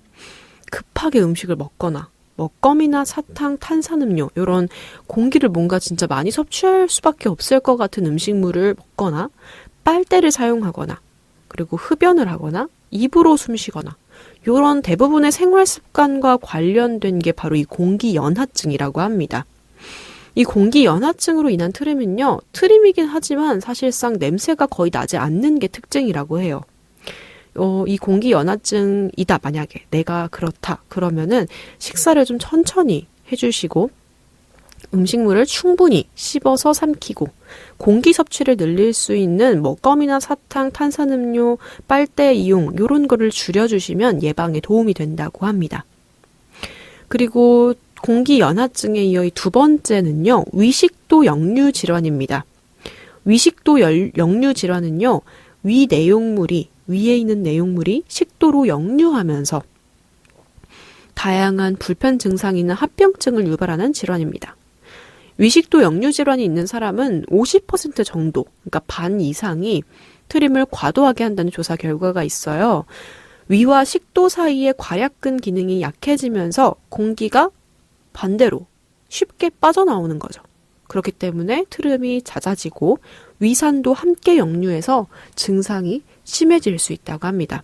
B: 급하게 음식을 먹거나 먹껌이나 사탕, 탄산음료 이런 공기를 뭔가 진짜 많이 섭취할 수밖에 없을 것 같은 음식물을 먹거나 빨대를 사용하거나 그리고 흡연을 하거나 입으로 숨쉬거나 이런 대부분의 생활 습관과 관련된 게 바로 이 공기연하증이라고 합니다. 이 공기연하증으로 인한 트림은요, 트림이긴 하지만 사실상 냄새가 거의 나지 않는 게 특징이라고 해요. 이 공기연하증이다, 만약에 내가 그렇다, 그러면은 식사를 좀 천천히 해주시고, 음식물을 충분히 씹어서 삼키고, 공기 섭취를 늘릴 수 있는 껌이나 사탕, 탄산음료, 빨대 이용, 요런 거를 줄여주시면 예방에 도움이 된다고 합니다. 그리고 공기연하증에 이어 이 두 번째는요, 위식도 역류 질환입니다. 위식도 역류 질환은요, 위에 있는 내용물이 식도로 역류하면서 다양한 불편 증상이나 합병증을 유발하는 질환입니다. 위식도 역류 질환이 있는 사람은 50% 정도, 그러니까 반 이상이 트림을 과도하게 한다는 조사 결과가 있어요. 위와 식도 사이의 괄약근 기능이 약해지면서 공기가 반대로 쉽게 빠져나오는 거죠. 그렇기 때문에 트림이 잦아지고 위산도 함께 역류해서 증상이 심해질 수 있다고 합니다.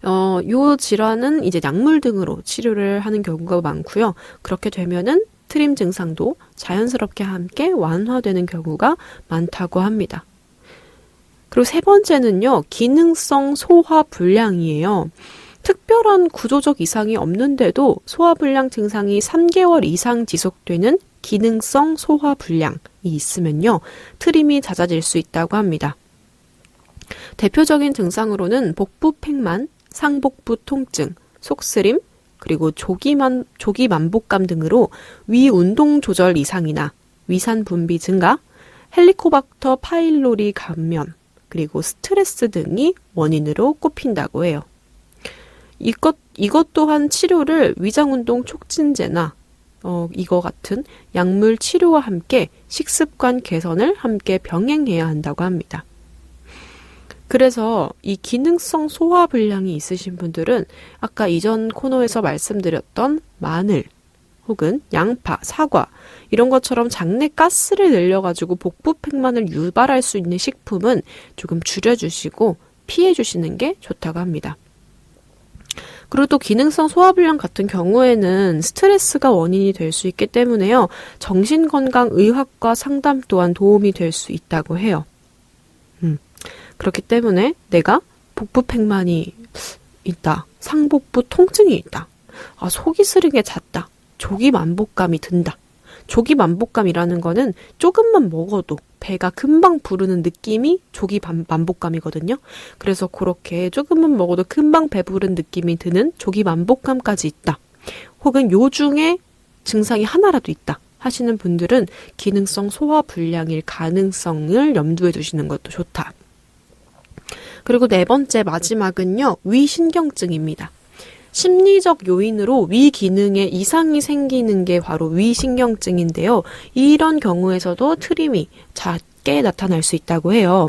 B: 요 질환은 이제 약물 등으로 치료를 하는 경우가 많고요. 그렇게 되면은 트림 증상도 자연스럽게 함께 완화되는 경우가 많다고 합니다. 그리고 세 번째는요, 기능성 소화불량이에요. 특별한 구조적 이상이 없는데도 소화불량 증상이 3개월 이상 지속되는 기능성 소화불량이 있으면요, 트림이 잦아질 수 있다고 합니다. 대표적인 증상으로는 복부 팽만, 상복부 통증, 속쓰림, 그리고 조기 만복감 등으로 위 운동 조절 이상이나 위산 분비 증가, 헬리코박터 파일로리 감염, 그리고 스트레스 등이 원인으로 꼽힌다고 해요. 이것 또한 치료를 위장운동 촉진제나 이거 같은 약물 치료와 함께 식습관 개선을 함께 병행해야 한다고 합니다. 그래서 이 기능성 소화불량이 있으신 분들은 아까 이전 코너에서 말씀드렸던 마늘, 혹은 양파, 사과 이런 것처럼 장내 가스를 늘려가지고 복부팽만을 유발할 수 있는 식품은 조금 줄여주시고 피해주시는 게 좋다고 합니다. 그리고 또 기능성 소화불량 같은 경우에는 스트레스가 원인이 될 수 있기 때문에요. 정신건강의학과 상담 또한 도움이 될 수 있다고 해요. 그렇기 때문에 내가 복부팽만이 있다. 상복부 통증이 있다. 속이 쓰리게 잤다. 조기만복감이 든다. 조기만복감이라는 거는 조금만 먹어도 배가 금방 부르는 느낌이 조기만복감이거든요. 그래서 그렇게 조금만 먹어도 금방 배부른 느낌이 드는 조기만복감까지 있다. 혹은 요 중에 증상이 하나라도 있다 하시는 분들은 기능성 소화불량일 가능성을 염두에 두시는 것도 좋다. 그리고 네 번째 마지막은요. 위신경증입니다. 심리적 요인으로 위 기능에 이상이 생기는 게 바로 위신경증인데요. 이런 경우에서도 트림이 작게 나타날 수 있다고 해요.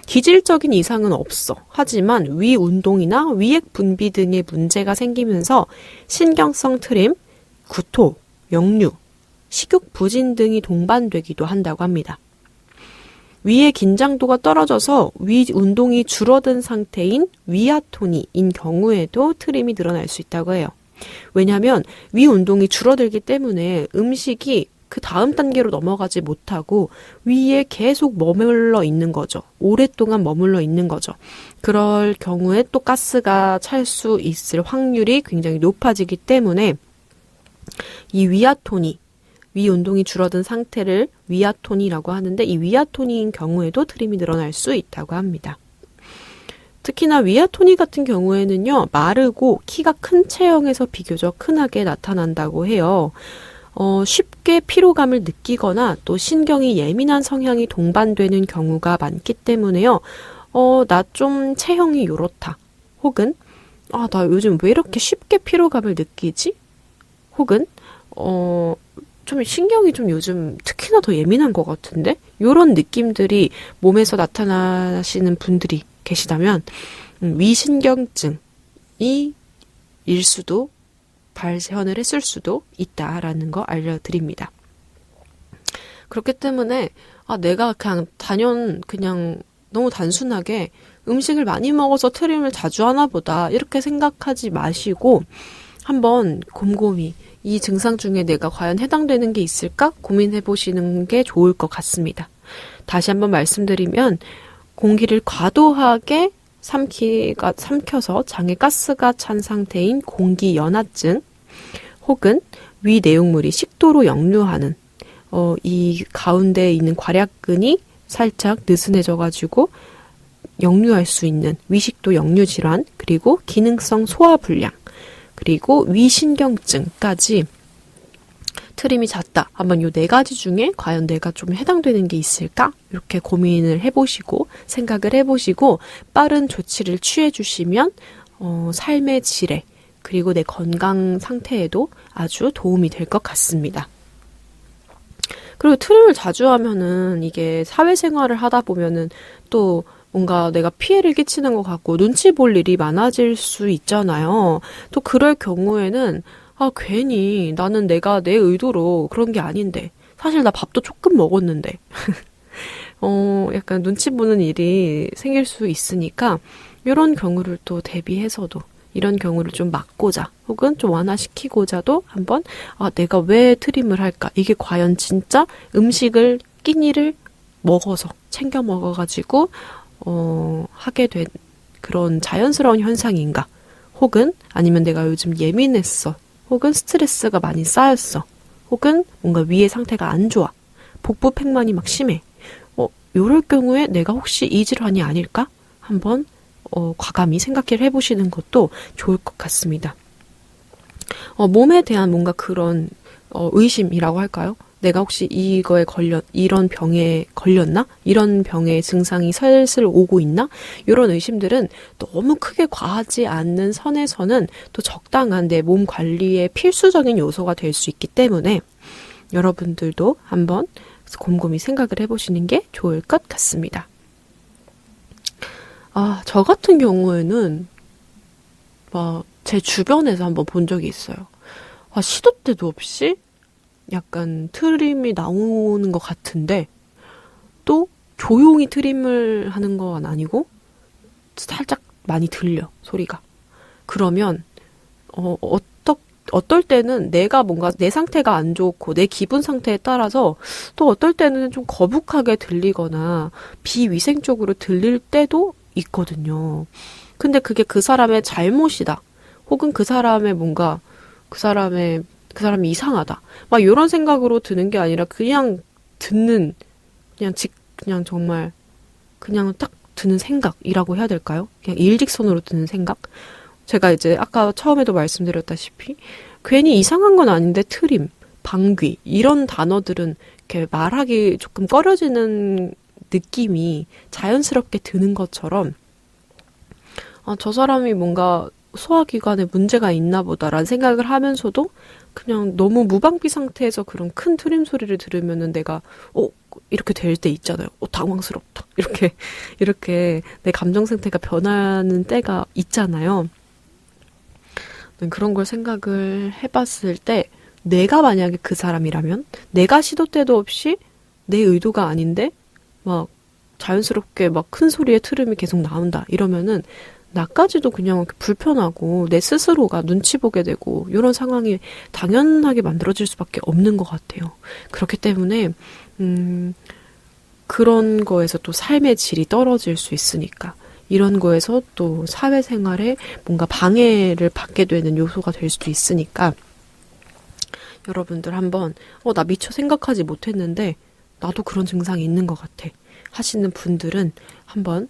B: 기질적인 이상은 없어. 하지만 위 운동이나 위액 분비 등의 문제가 생기면서 신경성 트림, 구토, 역류, 식욕 부진 등이 동반되기도 한다고 합니다. 위의 긴장도가 떨어져서 위 운동이 줄어든 상태인 위아토니인 경우에도 트림이 늘어날 수 있다고 해요. 왜냐하면 위 운동이 줄어들기 때문에 음식이 그 다음 단계로 넘어가지 못하고 위에 계속 머물러 있는 거죠. 오랫동안 머물러 있는 거죠. 그럴 경우에 또 가스가 찰 수 있을 확률이 굉장히 높아지기 때문에 이 위아토니, 위 운동이 줄어든 상태를 위아토니라고 하는데 이 위아토니인 경우에도 트림이 늘어날 수 있다고 합니다. 특히나 위아토니 같은 경우에는요. 마르고 키가 큰 체형에서 비교적 흔하게 나타난다고 해요. 쉽게 피로감을 느끼거나 또 신경이 예민한 성향이 동반되는 경우가 많기 때문에요. 나 좀 체형이 요렇다. 혹은 나 요즘 왜 이렇게 쉽게 피로감을 느끼지? 혹은 좀 신경이 좀 요즘 특히나 더 예민한 것 같은데? 요런 느낌들이 몸에서 나타나시는 분들이 계시다면 위신경증이 일 수도 발현을 했을 수도 있다라는 거 알려드립니다. 그렇기 때문에 내가 그냥 너무 단순하게 음식을 많이 먹어서 트림을 자주 하나 보다 이렇게 생각하지 마시고 한번 곰곰이 이 증상 중에 내가 과연 해당되는 게 있을까 고민해 보시는 게 좋을 것 같습니다. 다시 한번 말씀드리면 공기를 과도하게 삼켜서 장에 가스가 찬 상태인 공기연화증 혹은 위 내용물이 식도로 역류하는 이 가운데에 있는 괄약근이 살짝 느슨해져가지고 역류할 수 있는 위식도 역류 질환 그리고 기능성 소화불량 그리고 위신경증까지 트림이 잦다. 한번 요 4가지 중에 과연 내가 좀 해당되는 게 있을까? 이렇게 고민을 해보시고 생각을 해보시고 빠른 조치를 취해주시면 삶의 질에 그리고 내 건강 상태에도 아주 도움이 될 것 같습니다. 그리고 트림을 자주 하면은 이게 사회생활을 하다 보면은 또 뭔가 내가 피해를 끼치는 것 같고 눈치 볼 일이 많아질 수 있잖아요. 또 그럴 경우에는 괜히 나는 내가 내 의도로 그런 게 아닌데 사실 나 밥도 조금 먹었는데 약간 눈치 보는 일이 생길 수 있으니까 이런 경우를 또 대비해서도 이런 경우를 좀 막고자 혹은 좀 완화시키고자도 한번 내가 왜 트림을 할까? 이게 과연 진짜 음식을 끼니를 먹어서 챙겨 먹어가지고 하게 된 그런 자연스러운 현상인가? 혹은 아니면 내가 요즘 예민했어. 혹은 스트레스가 많이 쌓였어. 혹은 뭔가 위의 상태가 안 좋아. 복부팽만이 막 심해. 요럴 경우에 내가 혹시 이 질환이 아닐까? 한번 과감히 생각을 해보시는 것도 좋을 것 같습니다. 몸에 대한 뭔가 그런 의심이라고 할까요? 내가 혹시 이런 병에 걸렸나? 이런 병의 증상이 슬슬 오고 있나? 이런 의심들은 너무 크게 과하지 않는 선에서는 또 적당한 내 몸 관리의 필수적인 요소가 될 수 있기 때문에 여러분들도 한번 곰곰이 생각을 해보시는 게 좋을 것 같습니다. 저 같은 경우에는 제 주변에서 한번 본 적이 있어요. 시도 때도 없이 약간 트림이 나오는 것 같은데 또 조용히 트림을 하는 건 아니고 살짝 많이 들려, 소리가. 그러면 어떨 때는 내가 뭔가 내 상태가 안 좋고 내 기분 상태에 따라서 또 어떨 때는 좀 거북하게 들리거나 비위생적으로 들릴 때도 있거든요. 근데 그게 그 사람의 잘못이다. 혹은 그 사람의 뭔가 그 사람이 이상하다. 막 이런 생각으로 드는 게 아니라 그냥 듣는 그냥 정말 그냥 딱 드는 생각이라고 해야 될까요? 그냥 일직선으로 드는 생각? 제가 이제 아까 처음에도 말씀드렸다시피 괜히 이상한 건 아닌데 트림, 방귀 이런 단어들은 이렇게 말하기 조금 꺼려지는 느낌이 자연스럽게 드는 것처럼 저 사람이 뭔가 소화기관에 문제가 있나 보다라는 생각을 하면서도 그냥 너무 무방비 상태에서 그런 큰 트림 소리를 들으면은 내가 이렇게 될 때 있잖아요. 당황스럽다. 이렇게 내 감정 상태가 변하는 때가 있잖아요. 그런 걸 생각을 해봤을 때 내가 만약에 그 사람이라면 내가 시도 때도 없이 내 의도가 아닌데 막 자연스럽게 막 큰 소리의 트림이 계속 나온다 이러면은 나까지도 그냥 불편하고 내 스스로가 눈치 보게 되고 이런 상황이 당연하게 만들어질 수밖에 없는 것 같아요. 그렇기 때문에 그런 거에서 또 삶의 질이 떨어질 수 있으니까 이런 거에서 또 사회생활에 뭔가 방해를 받게 되는 요소가 될 수도 있으니까 여러분들 한번 나 미처 생각하지 못했는데 나도 그런 증상이 있는 것 같아 하시는 분들은 한번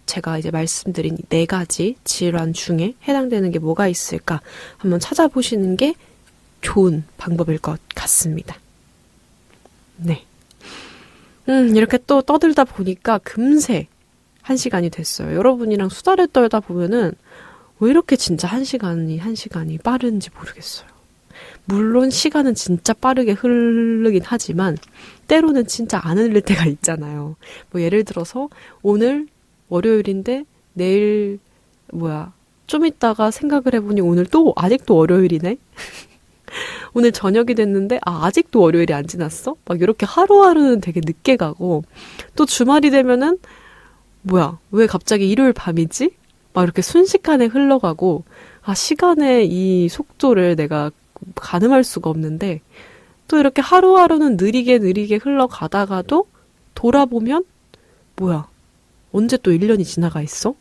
B: 제가 이제 말씀드린 4가지 질환 중에 해당되는 게 뭐가 있을까 한번 찾아보시는 게 좋은 방법일 것 같습니다. 네. 이렇게 또 떠들다 보니까 금세 1시간이 됐어요. 여러분이랑 수다를 떨다 보면은 왜 이렇게 진짜 1시간이 빠른지 모르겠어요. 물론 시간은 진짜 빠르게 흐르긴 하지만 때로는 진짜 안 흐를 때가 있잖아요. 뭐 예를 들어서 오늘 월요일인데 내일 좀 있다가 생각을 해보니 오늘 또 아직도 월요일이네. 오늘 저녁이 됐는데 아직도 월요일이 안 지났어? 막 이렇게 하루하루는 되게 늦게 가고 또 주말이 되면은 왜 갑자기 일요일 밤이지? 막 이렇게 순식간에 흘러가고 시간의 이 속도를 내가 가늠할 수가 없는데 또 이렇게 하루하루는 느리게 흘러가다가도 돌아보면 언제 또 1년이 지나가 있어?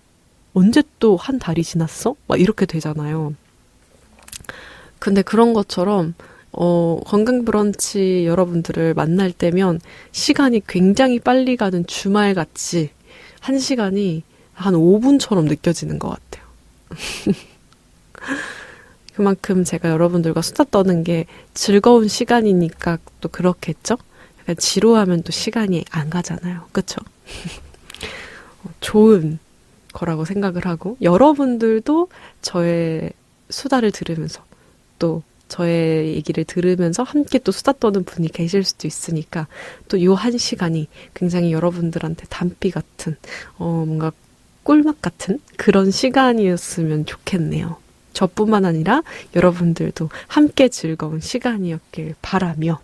B: 언제 또 한 달이 지났어? 막 이렇게 되잖아요. 근데 그런 것처럼 건강 브런치 여러분들을 만날 때면 시간이 굉장히 빨리 가는 주말같이 1시간이 한 5분처럼 느껴지는 것 같아요. 그만큼 제가 여러분들과 수다 떠는 게 즐거운 시간이니까 또 그렇겠죠? 약간 지루하면 또 시간이 안 가잖아요. 그쵸? 좋은 거라고 생각을 하고 여러분들도 저의 수다를 들으면서 또 저의 얘기를 들으면서 함께 또 수다 떠는 분이 계실 수도 있으니까 또 요 1시간이 굉장히 여러분들한테 단비 같은 뭔가 꿀맛 같은 그런 시간이었으면 좋겠네요. 저뿐만 아니라 여러분들도 함께 즐거운 시간이었길 바라며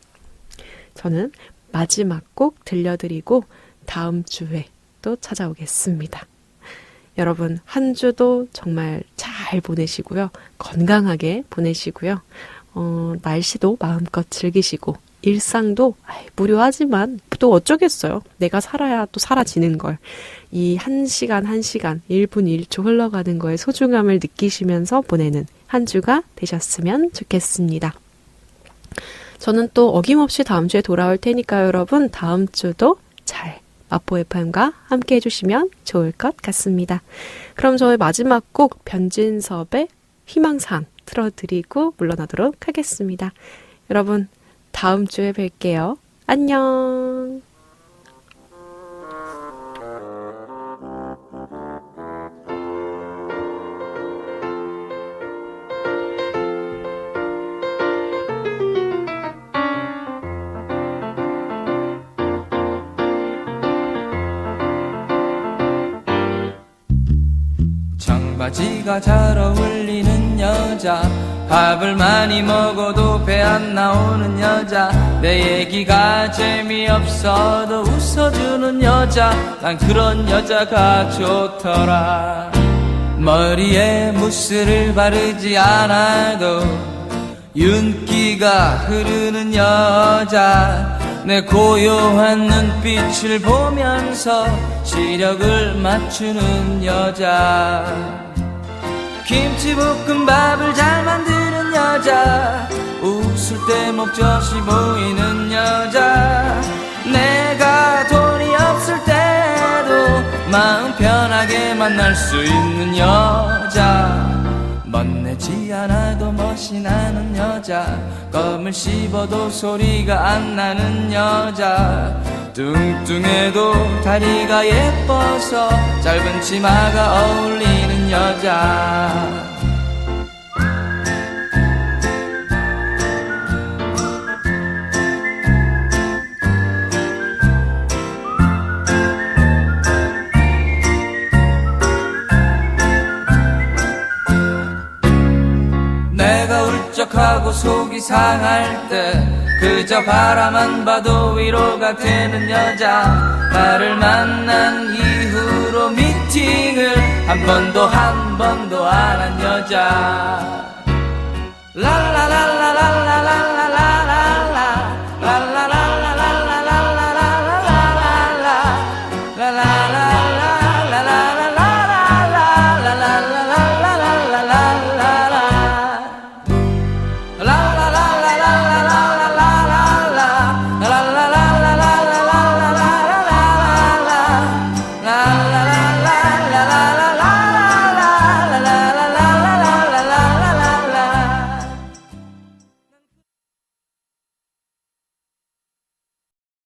B: 저는 마지막 곡 들려드리고 다음 주에 또 찾아오겠습니다. 여러분 한 주도 정말 잘 보내시고요. 건강하게 보내시고요. 날씨도 마음껏 즐기시고 일상도 무료하지만 또 어쩌겠어요. 내가 살아야 또 사라지는 걸. 이 1시간 1분 1초 흘러가는 거에 소중함을 느끼시면서 보내는 한 주가 되셨으면 좋겠습니다. 저는 또 어김없이 다음 주에 돌아올 테니까요. 여러분 다음 주도 잘 마포 FM과 함께 해주시면 좋을 것 같습니다. 그럼 저의 마지막 곡 변진섭의 희망사항 틀어드리고 물러나도록 하겠습니다. 여러분 다음 주에 뵐게요. 안녕.
F: 청바지가 잘 어울리는 여자, 밥을 많이 먹어도 배 안 나오는 여자, 내 얘기가 재미없어도 웃어주는 여자, 난 그런 여자가 좋더라. 머리에 무스를 바르지 않아도 윤기가 흐르는 여자, 내 고요한 눈빛을 보면서 시력을 맞추는 여자, 김치볶음밥을 잘 만드는 여자, 웃을 때 목젖이 보이는 여자, 내가 돈이 없을 때도 마음 편하게 만날 수 있는 여자, 멋내지 않아도 멋이 나는 여자, 껌을 씹어도 소리가 안 나는 여자, 뚱뚱해도 다리가 예뻐서 짧은 치마가 어울리는 여자. 내가 울적하고 속이 상할 때 그저 바라만 봐도 위로가 되는 여자, 나를 만난 이후로 미팅을 한 번도 안 한 여자, 랄랄랄랄랄랄라